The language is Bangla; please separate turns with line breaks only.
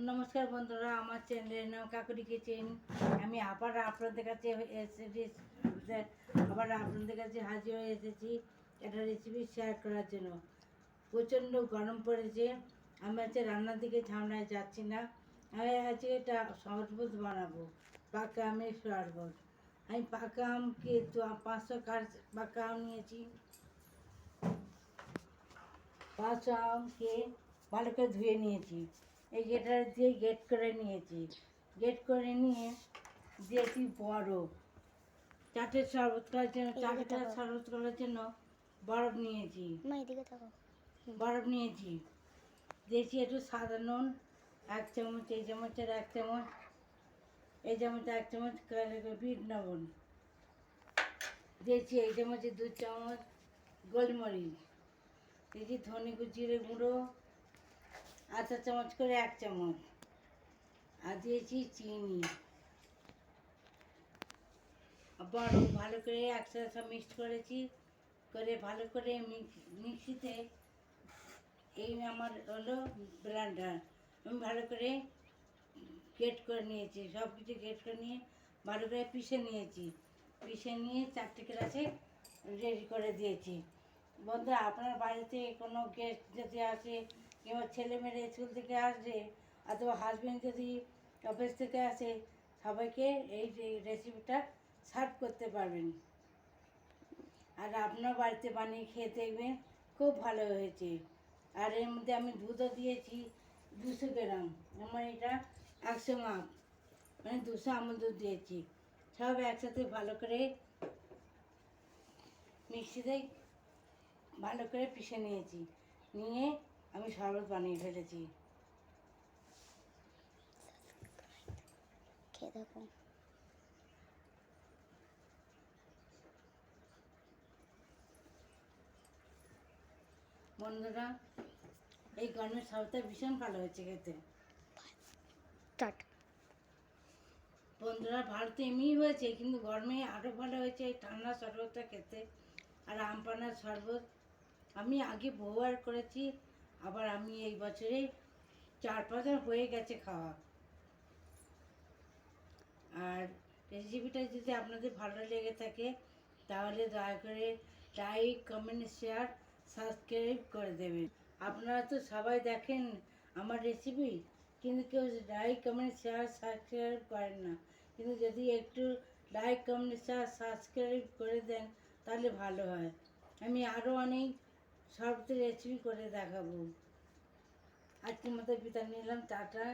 নমস্কার বন্ধুরা, আমার চ্যানেলের নাম কাকুরি কিচেন। আমি আবার আপনাদের কাছে হাজির হয়ে এসেছি একটা রেসিপি শেয়ার করার জন্য। প্রচণ্ড গরম পড়েছে, আমি আজকে রান্নার দিকে ঝামেলায় যাচ্ছি না। আমি আজকে একটা শরবত বানাবো, পাকা আমের শরবত। আমি পাকা আমকে 500 পাকা আম নিয়েছি। 500 আমকে ভালো করে ধুয়ে নিয়েছি, এই গেটার দিয়ে গেট করে নিয়েছি। গেট করে নিয়ে দিয়েছি বরফ, চাটের শরবত করার জন্য, চাটের শরবত করার জন্য বরফ নিয়েছি। বরফ নিয়েছি, দিয়েছি একটু সাদা নুন 1 চামচ, এই চামচের 1 চামচ, এই চামচের 1 চামচ বিট লবণ দিয়েছি, এই চামচে 2 চামচ গোলমরিচ দিয়েছি, ধনে জিরে গুঁড়ো 1/2 চামচ করে 1 চামচ, আর দিয়েছি চিনি। আবার ভালো করে একসাথে সব মিক্সড করেছি, করে ভালো করে মিক্সিতে, এই আমার হলো ব্লেন্ডার, আমি ভালো করে গ্রেট করে নিয়েছি। সব কিছু গ্রেট করে নিয়ে ভালো করে পিষে নিয়েছি। পিষে নিয়ে 4টে গ্লাসে রেডি করে দিয়েছি। বন্ধুরা, আপনার বাড়িতে কোনো গেস্ট যদি আসে, কিংবা ছেলে মেয়ে স্কুল থেকে আসে, অথবা হাজব্যান্ড যদি অফিস থেকে আসে, সবাইকে এই রেসিপিটা সার্ভ করতে পারবেন। আর আপনার বাড়িতে বানিয়ে খেয়ে দেখবেন, খুব ভালো হয়েছে। আর এর মধ্যে আমি দুধও দিয়েছি 200 গ্রাম, আমার এটা 100 মাপ, মানে 200 আমুল দুধ দিয়েছি। সব একসাথে ভালো করে মিক্সিতে ভালো করে পিষে নিয়েছি, নিয়ে আমি শরবত বানিয়ে ফেলেছি। খেয়ে দেখো। বন্ধুরা, এই গরমের শরবতটা ভীষণ ভালো হয়েছে খেতে। বন্ধুরা, ভালো তো এমনিই হয়েছে, কিন্তু গরমে আরও ভালো হয়েছে এই ঠান্ডা শরবতটা খেতে। আর আম পানার শরবত আমি আগে বহুবার করেছি, আবার আমি এই বছরে 4-5 বার হয়ে গেছে খাওয়া। আর রেসিপিটা যদি আপনাদের ভালো লেগে থাকে, তাহলে দয়া করে লাইক, কমেন্ট, শেয়ার, সাবস্ক্রাইব করে দেবেন। আপনারা তো সবাই দেখেন আমার রেসিপি, কিন্তু কেউ লাইক, কমেন্ট, শেয়ার, সাবস্ক্রাইব করেন না। কিন্তু যদি একটু লাইক, কমেন্ট, শেয়ার, সাবস্ক্রাইব করে দেন, তাহলে ভালো হয়। আমি আরও অনেক শরবতের রেসিপি করে দেখাবো। আজকের মতো বিদায় নিলাম, টাটা।